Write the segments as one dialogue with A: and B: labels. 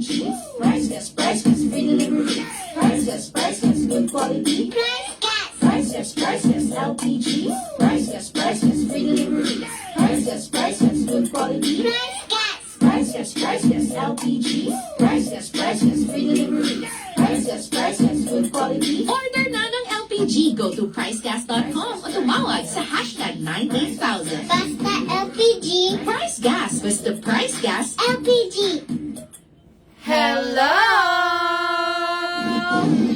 A: LPG. Priceless, free delivery. Priceless, good quality. Priceless, LPG. Priceless, free delivery. Priceless, good quality. Priceless, LPG. Priceless, free delivery. Priceless, good quality.
B: Order na ng LPG. Go to pricegas.com o tumawag sa hashtag 98000.
C: Basta LPG.
B: Price Gas. Basta Price Gas.
C: LPG.
D: Hello!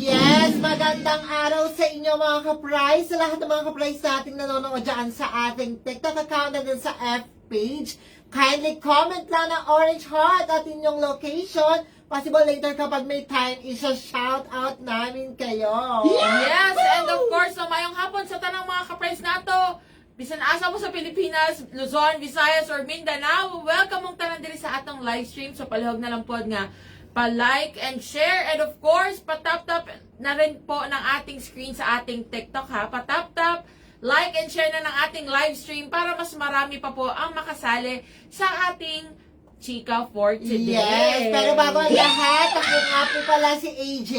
E: Yes, magandang araw sa inyo mga ka-price. Sa lahat ng mga ka-price nating nanonood dyan sa ating TikTok account at din sa F page. Kindly comment lang ng orange heart at inyong location. Possible later kapag may time, isa-shout out namin kayo.
D: Yes, and of course, mayong hapon sa tanang mga ka-price nato. Bisan asa mo sa Pilipinas, Luzon, Visayas, or Mindanao, welcome mong tanan diri sa atong live stream. So palihog na lang po nga pa-like and share. And of course, patap-tap na rin po ng ating screen sa ating TikTok ha. Patap-tap, like and share na ng ating live stream para mas marami pa po ang makasali sa ating Chika for today.
E: Yes, pero bago ang lahat, ako nga po pala si AJ.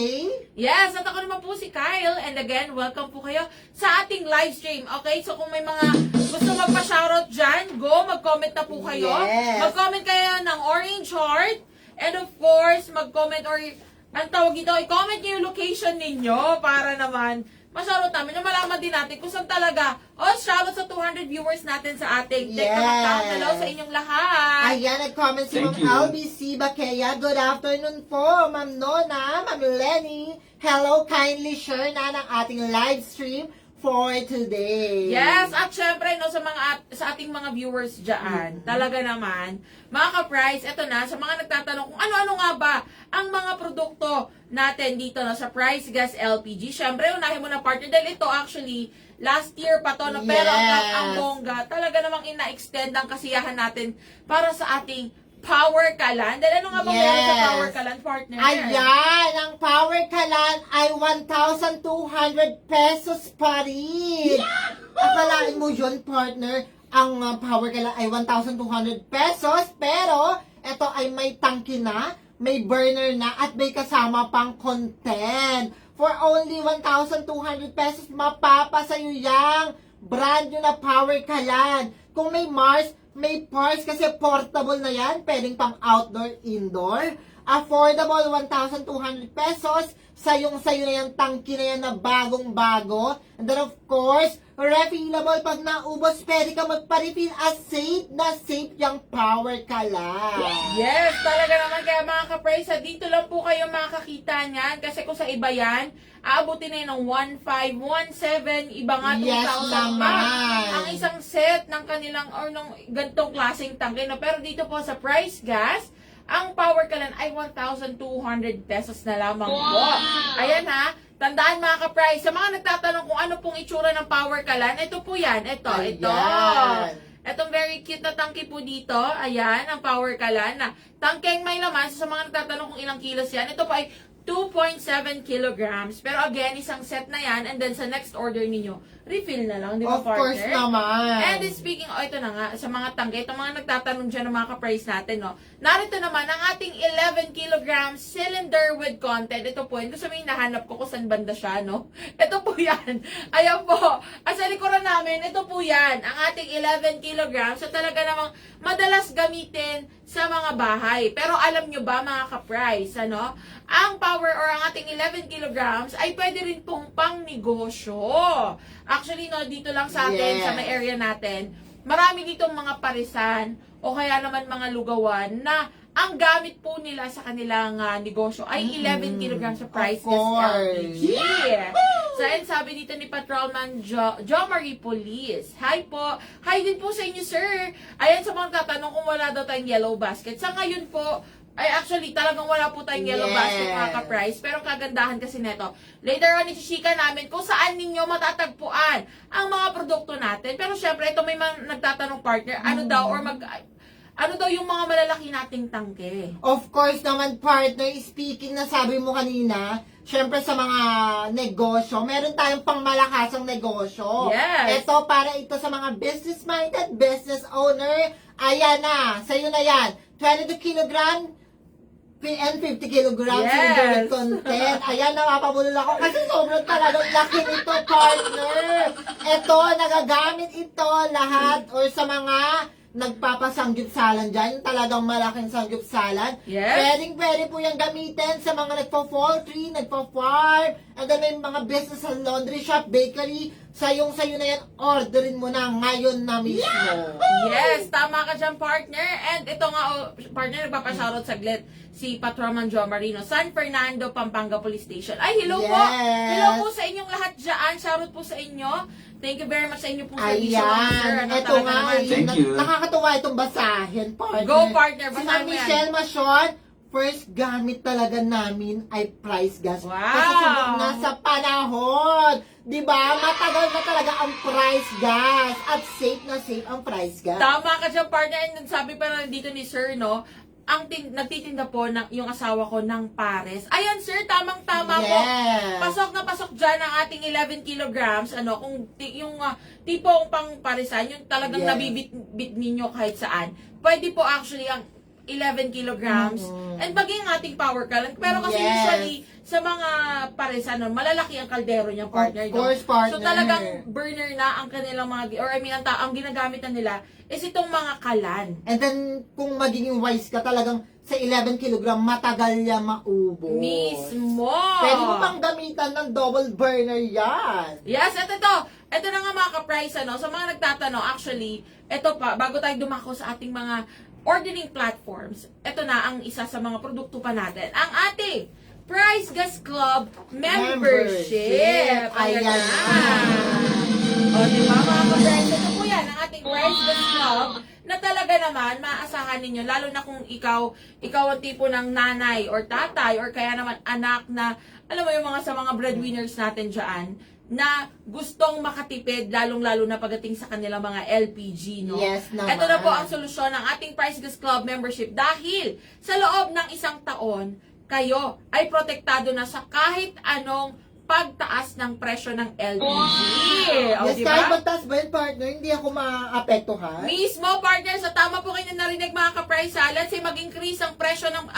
D: Yes, at ako naman po si Kyle. And again, welcome po kayo sa ating live stream. Okay, so kung may mga gusto magpa-shoutout dyan, go, mag-comment na po kayo.
E: Yes.
D: Mag-comment kayo ng orange heart. And of course, mag-comment or, ang tawag ito, i-comment nyo yung location ninyo para naman ma-shoutout namin na malaman din natin kung saan talaga. Shoutout sa 200 viewers natin sa ating TikTok account. Hello sa inyong lahat.
E: Ayan, nag-comment si Ma'am
F: Thank you.
E: LBC Bakeya. Good afternoon po, Ma'am Nona, Ma'am Lenny. Hello, kindly share na ng ating live stream for today.
D: Yes, at syempre no sa ating mga viewers diyan, talaga naman, mga ka-price, eto na sa mga nagtatanong kung ano-ano nga ba ang mga produkto natin dito no sa Price Gas LPG. Syempre, unahin mo na partner dahil ito actually last year pa to no, pero ang bongga, talaga namang ina-extend ang kasiyahan natin para sa ating Power Kalan. Dahil ano nga ba meron sa Power Kalan, partner?
E: Ayan, ang Power Kalan ay 1,200 pesos pa rin. Akalain mo yun, partner, ang Power Kalan ay 1,200 pesos, pero ito ay may tangki na, may burner na, at may kasama pang content. For only 1,200 pesos, mapapasayo yang brand new na Power Kalan. Kung may Mars, may parts kasi portable na yan. Pwedeng pang outdoor, indoor. Affordable, 1,200 pesos. Sayong-sayo na yan, tangki na yan na bagong-bago. And then of course, refillable. Pag naubos, pwede ka magpa-refill at safe na safe yung Power Kalan.
D: Yes, talaga naman. Kaya mga ka-price, dito lang po kayo makakita niyan. Kasi kung sa iba yan, aabutin na yun ng 1,500, 1,700, iba nga 2,000
E: Yes
D: pa.
E: naman.
D: Ang isang set ng kanilang, or ng gantong klaseng tangke. No? Pero dito po sa Price Gas, ang Power Kalan ay 1,200 pesos na lamang po. Ayan ha. Tandaan mga ka-price, sa mga nagtatanong kung ano pong itsura ng Power Kalan, ito po yan. Ito. Itong very cute na tangke po dito. Ayan, ang Power Kalan na tangkeng may laman. Sa mga nagtatanong kung ilang kilos yan, ito po ay 2.7 kilograms. Pero again, isang set na yan. And then sa next order ninyo, refill na lang. Di ba,
E: Of
D: partner?
E: course naman.
D: And then speaking, ito na nga, sa mga tangke, itong mga nagtatanong dyan ng mga ka-price natin, no? Narito naman ang ating 11 kilograms cylinder with content. Ito po, yun. Gusto mo yung nahanap ko kung saan banda siya, no? Ito po yan. Ayan po. At sa likuran namin, ito po yan. Ang ating 11 kilograms. So talaga namang madalas gamitin sa mga bahay. Pero alam nyo ba, mga ka-price, ano? Ang power or ang ating 11 kilograms ay pwede rin pong pang negosyo. Actually, no, dito lang sa atin, sa may area natin, marami ditong mga parisan o kaya naman mga lugawan na ang gamit po nila sa kanilang negosyo ay 11 kilograms sa Price Gas LPG. So, and sabi dito ni Patrolman Jo Marie Police. Hi po. Hi din po sa inyo, sir. Ayan, sa mga tatanong kung wala daw tayong yellow basket. Sa ngayon po, ay actually, talagang wala po tayong yellow basket mga ka-price. Pero kagandahan kasi neto, later on, isishika namin kung saan ninyo matatagpuan ang mga produkto natin. Pero syempre, ito may nagtatanong partner, ano daw, or ano daw yung mga malalaki nating tangke?
E: Of course naman, partner, speaking na sabi mo kanina, syempre sa mga negosyo, meron tayong pangmalakasang negosyo.
D: Yes.
E: Ito, para ito sa mga business-minded, business owner. Ayan na, sa'yo na yan. 22 kilogram, PN 50 kilograms
D: Yes.
E: cylinder with content. Ayan, napapabulol ako kasi sobrang talagang laki nito, partner. Ito, nagagamit ito lahat or sa mga nagpapasanggip-salan dyan, yung talagang malaking sanggip-salan.
D: Yes.
E: Pwede po yung gamitin sa mga nagpa-poultry, nagpa-farm, and then may mga business sa laundry shop, bakery, sayo na yan, orderin mo na ngayon na mismo.
D: Yes, tama ka dyan, partner. And ito nga, partner, nagpapashoutout saglit si Patrón Jo Marino, San Fernando, Pampanga Police Station. Ay, hello po!
E: Yes.
D: Hello po sa inyong lahat dyan. Shoutout po sa inyo. Thank you very much sa inyo pong service, sir.
E: Ayan,
D: Ano,
E: ito
D: talaga
E: nga,
D: naman.
F: Thank you.
E: nakakatuwa itong basahin, partner.
D: Go, partner,
E: Si
D: basahin
E: Ma'am
D: mo yan.
E: Michelle Machon, first gamit talaga namin ay price gas.
D: Wow.
E: Kasi sunod na sa panahon. Diba? Matagal na talaga ang price gas. At safe na safe ang price gas.
D: Tama ka dyan, partner. And sabi pa na dito ni sir, no, nagtitinda po ng, yung asawa ko ng pares. Ayan, sir, tamang-tama po.
E: Yes.
D: Pasok na pasok dyan ang ating 11 kilograms. Ano, kung yung tipong pang parisan, yung talagang
E: Yes.
D: nabibit ninyo kahit saan. Pwede po actually ang 11 kilograms. And maging ating power current. Pero kasi
E: Yes.
D: usually, sa mga parisan, no, malalaki ang kaldero niya, partner.
E: Of course, partner.
D: So talagang burner na ang kanilang mga, or I mean, ang ginagamit na nila is itong mga kalan.
E: And then, kung magiging wise ka talagang sa 11 kilogram, matagal niya maubos.
D: Mismo!
E: Pwede mo pang gamitan ng double burner yan.
D: Yes, ito. Ito na nga mga ka-price, ano. Sa mga nagtatanong, actually, ito pa, bago tayo dumako sa ating mga ordering platforms, ito na ang isa sa mga produkto pa natin. Ang ating Price Gas Club membership. Ayan
E: Ayan
D: na.
E: na.
D: O, di ba mga ka-price? Ito po yan, ang ating Price Gas Club na talaga naman, maaasahan ninyo, lalo na kung ikaw ang tipo ng nanay or tatay or kaya naman anak na, alam mo yung mga sa mga breadwinners natin dyan, na gustong makatipid, lalong-lalo na pagdating sa kanilang mga LPG, no?
E: Yes naman.
D: Ito na po ang solusyon ng ating Price Gas Club membership dahil sa loob ng isang taon, kayo ay protektado na sa kahit anong pagtaas ng presyo ng LPG. O,
E: Yes,
D: diba?
E: kahit magtaas ba yun, partner, hindi ako maapektuhan.
D: Mismo, partner, sa tama po kayo na narinig mga ka-price let's say mag-increase ang presyo ng,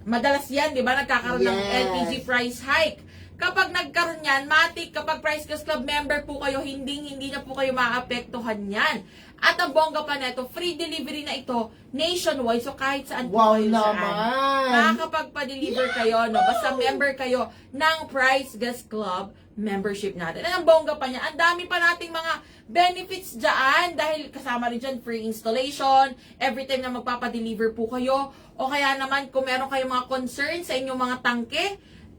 D: madalas yan, di ba, nagkakaroon ng
E: Yes.
D: LPG price hike. Kapag nagkaroon yan, matik, kapag Price Gas Club member po kayo, hindi na po kayo maapektuhan yan. At ang bongga pa neto, free delivery na ito, nationwide, so kahit saan po
E: Wow
D: kayo saan.
E: naman.
D: Makakapagpa-deliver kayo, no? Basta member kayo ng Price Gas Club membership natin. At ang bongga pa niya, ang dami pa nating mga benefits dyan dahil kasama rin dyan free installation, every time na magpapadeliver po kayo, o kaya naman kung meron kayong mga concerns sa inyong mga tangke,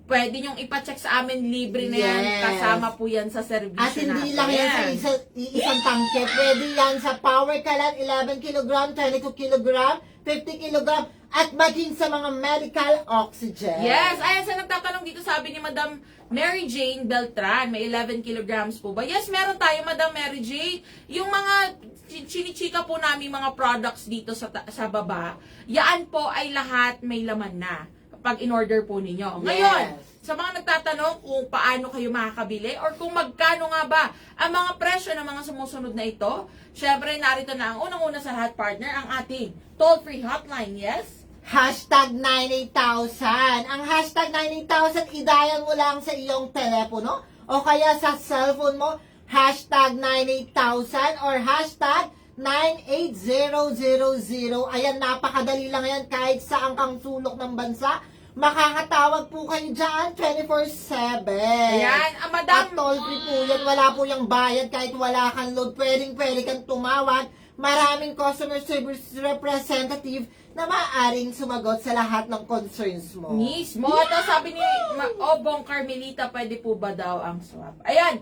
D: pwede nyong ipacheck sa amin, libre na yan,
E: Yes.
D: kasama po yan sa servisyo
E: At hindi
D: natin.
E: lang yan sa isang tangke. Pwede yan sa Power Kalan, 11 kilogram, 22 kilogram, 50 kilogram, at maging sa mga medical oxygen.
D: Yes, ayan sa nagtatanong dito, sabi ni Madam Mary Jane Beltran, may 11 kilograms po ba? Yes, meron tayo, Madam Mary Jane. Yung mga chinichika po namin mga products dito sa baba, yaan po ay lahat may laman na pag in-order po ninyo. Ngayon, sa mga nagtatanong kung paano kayo makakabili or kung magkano nga ba ang mga presyo ng mga sumusunod na ito, syempre narito na ang unang-una sa lahat, partner, ang ating toll-free hotline, yes?
E: Hashtag 98,000. Ang hashtag 98,000, idayan mo lang sa iyong telepono o kaya sa cellphone mo, hashtag 98,000 or hashtag 98000. Ayan, napakadali lang yan kahit saan kang sulok ng bansa. Makakatawag po kayo dyan 24/7.
D: Ayan,
E: At
D: Madam.
E: toll free po yan. Wala po yung bayad kahit wala kang load. Pwede kang tumawag. Maraming customer service representative na maaaring sumagot sa lahat ng concerns mo.
D: Mismo. Ito sabi ni Obong Carmelita, pwede po ba daw ang swap? Ayan.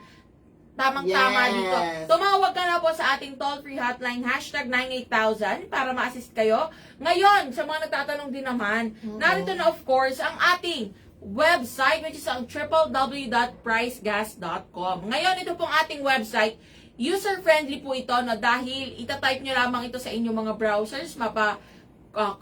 D: Tamang-tama
E: Yes.
D: dito. Tumawag ka na po sa ating toll-free hotline, hashtag 98000 para ma-assist kayo. Ngayon, sa mga nagtatanong din naman, narito na of course ang ating website which is ang www.pricegas.com. Ngayon, ito pong ating website, user-friendly po ito no, dahil itatype nyo lamang ito sa inyong mga browsers,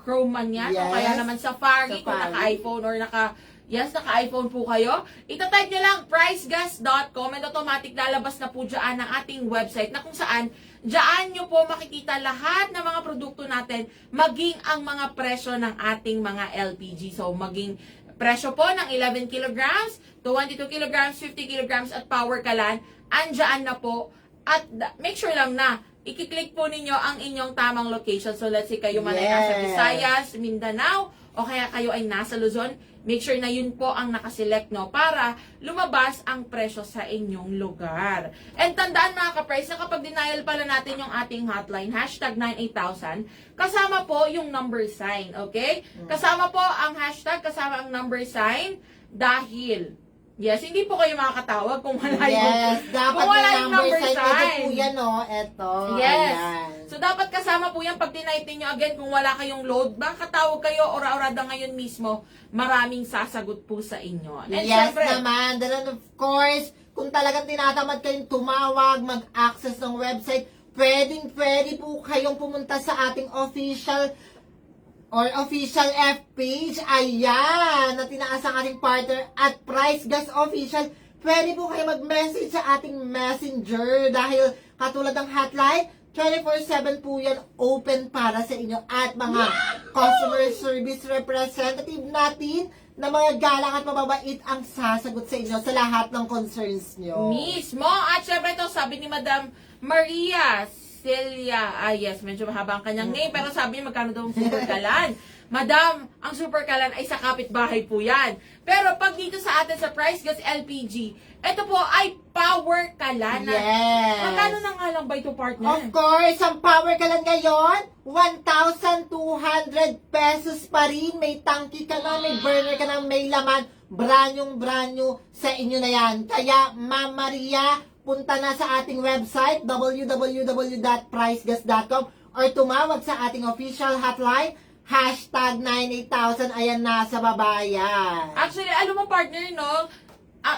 D: Chrome man yan, o
E: Yes.
D: kaya naman Safari, kung
E: Safari.
D: naka-iPhone or naka-iPhone po kayo. Itatype nyo lang pricegas.com and automatic lalabas na po dyan ang ating website na kung saan Diyan nyo po makikita lahat ng mga produkto natin, maging ang mga presyo ng ating mga LPG. So, maging presyo po ng 11 kilograms, 22 kilograms, 50 kilograms at power kalan, andyan na po. At make sure lang na i-click po ninyo ang inyong tamang location. So, let's say kayo man ay nasa
E: Yes.
D: Visayas, Mindanao, o kaya kayo ay nasa Luzon, make sure na yun po ang nakaselect, no, para lumabas ang presyo sa inyong lugar. And tandaan mga ka-price na kapag denial pala natin yung ating hotline, hashtag 98000, kasama po yung number sign, okay? Kasama po ang hashtag, kasama ang number sign, dahil, yes, hindi po kayo makakatawag kung wala
E: Yes,
D: yung,
E: dapat
D: kung wala
E: may
D: yung
E: number sign. Ito
D: sign.
E: po yan, no? Ito.
D: Yes.
E: Ayan.
D: So, dapat kasama po yan pag tinitin nyo again kung wala kayong load. Baka tawag kayo ora-orada ngayon mismo, maraming sasagot po sa inyo. And
E: Yes
D: syempre,
E: naman. Then of course, kung talagang tinatamad kayong tumawag, mag-access ng website, pwede po kayong pumunta sa ating official F page. Ayan, na tinaas ang ating partner at Price Gas Official. Pwede po kayo mag-message sa ating messenger dahil katulad ng hotline, 24/7 po yan open para sa inyo at mga customer service representative natin na mga galang at mababait ang sasagot sa inyo sa lahat ng concerns nyo.
D: mismo. At syempre ito, sabi ni Madam Maria Celia, yes, medyo mahaba ang kanyang name, pero sabi niya magkano daw ang super kalan. Madam, ang super kalan ay sa kapitbahay po yan. Pero pag dito sa atin sa Price Gas LPG, ito po ay power kalan.
E: Yes.
D: Magkano na nga lang ba ito, partner?
E: Of course, ang power ka lang ngayon, 1,200 pesos pa rin. May tangki ka na, may burner ka na, may laman. Branyong sa inyo na yan. Kaya, Ma'am Maria, punta na sa ating website, www.pricegas.com or tumawag sa ating official hotline, hashtag 98000. Ayan na sa babayan.
D: Actually, alam mo partner, no?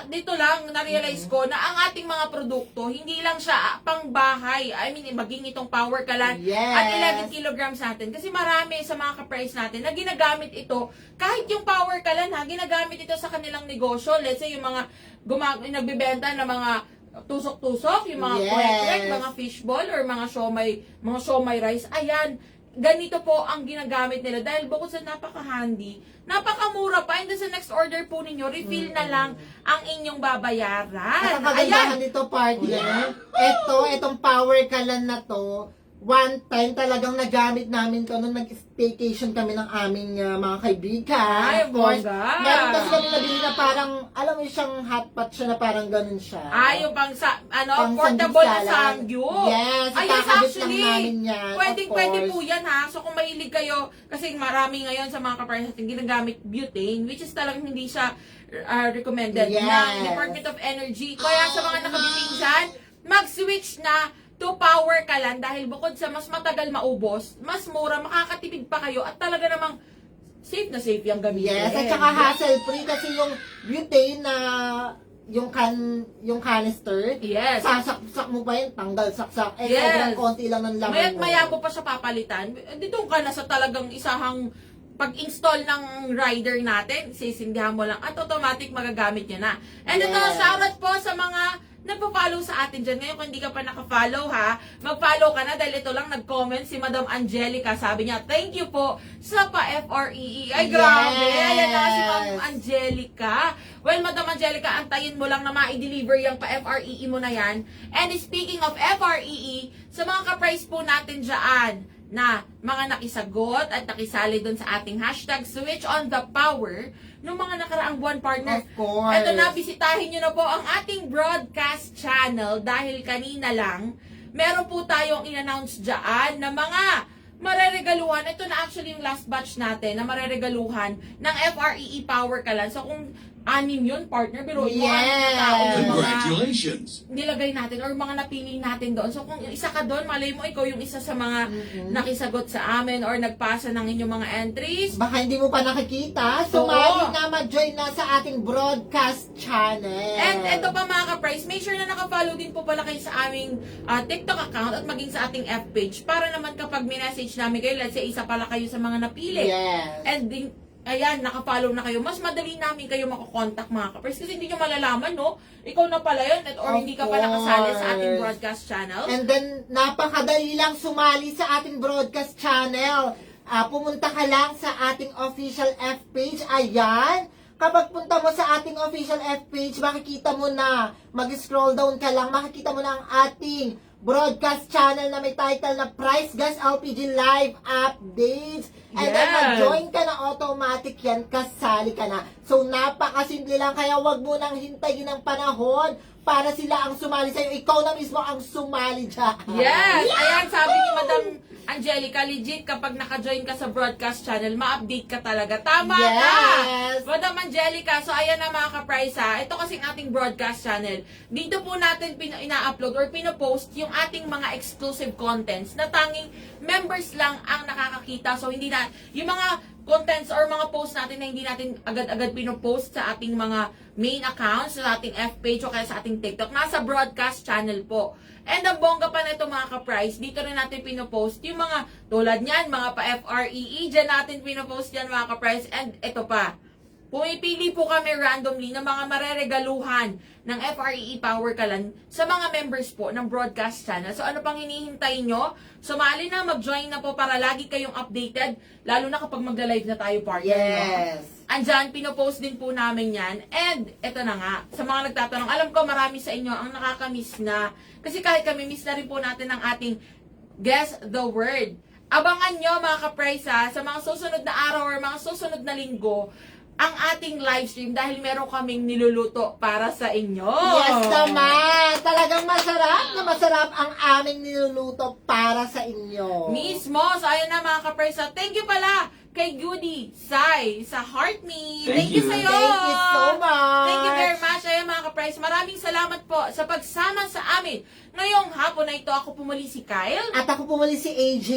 D: Dito lang, na-realize ko na ang ating mga produkto, hindi lang siya pang bahay. I mean, maging itong power kalan
E: Yes.
D: at 11 kilograms natin. Kasi marami sa mga ka-price natin na ginagamit ito, kahit yung power kalan ha, ginagamit ito sa kanilang negosyo. Let's say, yung mga nagbibenta ng mga tusok-tusok, yung mga
E: Yes.
D: kwek-kwek, mga fishball, or mga siomay rice. Ayan, ganito po ang ginagamit nila dahil bukod sa napaka-handy, napakamura pa, and then sa next order po ninyo, refill na lang ang inyong babayaran.
E: At ang kagandahan nito, partner, itong power kalan na to, one time talagang nagamit namin to nung nag-staycation kami ng aming mga kaibigan.
D: Ay,
E: Of course,
D: bongga.
E: meron kasi kami nabili na parang, alam mo siyang hotpot siya na parang ganun siya.
D: Yung pang
E: Pang
D: portable na
E: sandwich
D: samgyu.
E: Yes,
D: Ay, yes,
E: kakabit lang
D: actually.
E: namin yan,
D: Pwede
E: of course.
D: po yan ha. So kung mahilig kayo, kasi marami ngayon sa mga kapartners natin ginagamit butane, which is talagang hindi siya recommended
E: Yes.
D: ng Department of Energy. Kaya sa mga nakabitane dyan, mag-switch na to power kalan dahil bukod sa mas matagal maubos, mas mura, makakatipid pa kayo at talaga namang safe na safe yung gamitin.
E: Yes, at saka hassle-free kasi yung butane na yung canister,
D: Yes.
E: sasaksak mo pa yun, tanggal, saksak.
D: Yes.
E: Sobrang konti lang ng laman
D: Maya't
E: mo.
D: maya mo pa siya papalitan. Dito ka na sa talagang isahang pag-install ng rider natin, sisindihan mo lang at automatic magagamit niya na. And ito,
E: Yes.
D: shoutout po sa mga nagpa-follow sa atin dyan. Ngayon, kung hindi ka pa naka-follow ha, mag-follow ka na dahil ito lang nag-comment si Madam Angelica. Sabi niya, thank you po sa pa-FREE. Ay, grabe!
E: Yes.
D: Ayan na si Ma'am Angelica. Well, Madam Angelica, antayin mo lang na ma-deliver yung pa-FREE mo na yan. And speaking of FREE, sa mga ka-price po natin dyan, na mga nakisagot at nakisali doon sa ating hashtag switch on the power ng mga nakaraang buwan, partner.
E: Of course.
D: Ito na, bisitahin nyo na po ang ating broadcast channel dahil kanina lang, meron po tayong in-announce dyan na mga mareregaluhan. Ito na actually yung last batch natin na mareregaluhan ng FREE Power Kalan. So kung 6 yun, partner, pero yung
E: Yes.
D: tao, yung mga
F: Congratulations!
D: nilagay natin or mga napili natin doon. So kung yung isa ka doon, malay mo ikaw yung isa sa mga nakisagot sa amin or nagpasa ng inyong mga entries.
E: Baka hindi mo pa nakikita,
D: Oo.
E: sumali na mag-join na sa ating broadcast channel.
D: And ito pa mga ka-price, make sure na naka-follow din po pala kayo sa aming TikTok account at maging sa ating F page para naman kapag minessage namin kayo, let's say isa pala kayo sa mga napili.
E: Yes.
D: And din, ayan, nakafollow na kayo, mas madali namin kayo makokontak mga ka-Pres. Kasi hindi nyo malalaman, no? Ikaw na pala yun, or
E: Of
D: hindi ka pala kasali sa ating
E: course.
D: broadcast channel.
E: And then, napakadali lang sumali sa ating broadcast channel. Pumunta ka lang sa ating official F page. Ayan. Kapag punta mo sa ating official F page, makikita mo na, mag-scroll down ka lang, makikita mo na ang ating broadcast channel na may title na Price Gas LPG Live Updates. And then,
D: Yes.
E: mag-join ka na automatic yan, kasali ka na. So, napakasimple lang, kaya wag mo nang hintayin ng panahon para sila ang sumali sa'yo. Ikaw na mismo ang sumali dyan.
D: Yes! Ayan, sabi ni Madam Angelica, legit kapag naka-join ka sa broadcast channel, ma-update ka talaga. Tama ka!
E: Yes!
D: Madam Angelica, so ayan na mga ka-Price ha. Ito kasing ating broadcast channel. Dito po natin ina-upload or pinopost yung ating mga exclusive contents na tanging members lang ang nakakakita. So hindi na, yung mga contents or mga posts natin na hindi natin agad-agad pinopost sa ating mga main accounts, sa ating F page o kaya sa ating TikTok, nasa broadcast channel po. And ang bongga pa nito mga ka-Price, dito rin natin pinopost yung mga tulad niyan, mga pa-FREE, dyan natin pinopost yan mga ka-Price. And ito pa, pumipili po kami randomly ng mga mareregaluhan ng FREE Power Kalan sa mga members po ng broadcast channel. So ano pang hinihintay nyo? Sumali na, mag-join na po para lagi kayong updated, lalo na kapag magla-live na tayo partner. No?
E: Yes.
D: Andyan, pinopost din po namin yan. And, eto na nga, sa mga nagtatanong, alam ko marami sa inyo ang nakakamiss na, kasi kahit kami, miss na rin po natin ang ating Guess the Word. Abangan nyo mga ka-Price ha, sa mga susunod na araw or mga susunod na linggo, ang ating live stream dahil meron kaming niluluto para sa inyo.
E: Yes naman! Talagang masarap na masarap ang aming niluluto para sa inyo.
D: Mismo. So, ayun na mga ka-Price ha. Thank you pala kay Goody Sai sa Heart Me.
F: Thank you.
D: sa'yo.
E: Thank you so much!
D: Thank you very much. Ayun mga ka-Price, maraming salamat po sa pagsama sa amin. Ngayong hapon na ito, ako pumuli si Kyle.
E: At ako pumuli si AJ.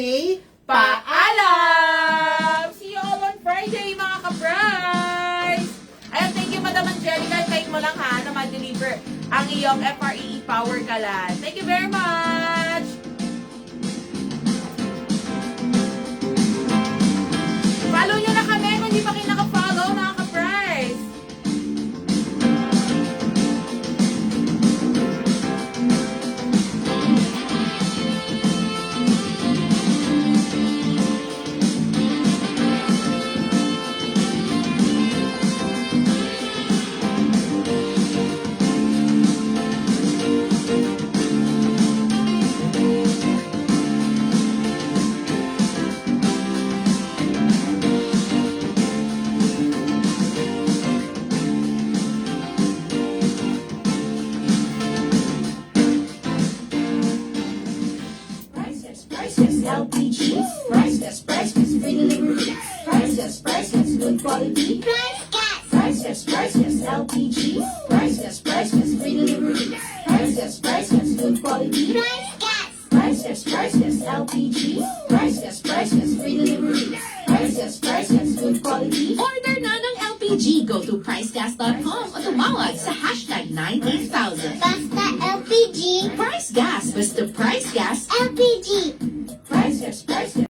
D: Paalam! See you all on Friday, mga ka-Price! Ayun, thank you, Madam Angelica. Tayo mo lang ha na ma-deliver ang iyong FREE Power Kalan. Thank you very much! Follow nyo na kami kung di pa kayo naka-follow, mga ka-Price!
A: Priceless LPG. Priceless, free delivery. Priceless, good quality.
C: Price gas.
A: Priceless LPG. Priceless, free delivery. Priceless, good quality.
C: Price gas.
A: Priceless LPG. Priceless, free delivery. Priceless, good quality.
B: Order na ng LPG. Go to pricegas.com o tumawag sa hashtag 98000.
C: Basta LPG.
B: Price Gas. Basta Price Gas.
C: LPG.
A: Priceless.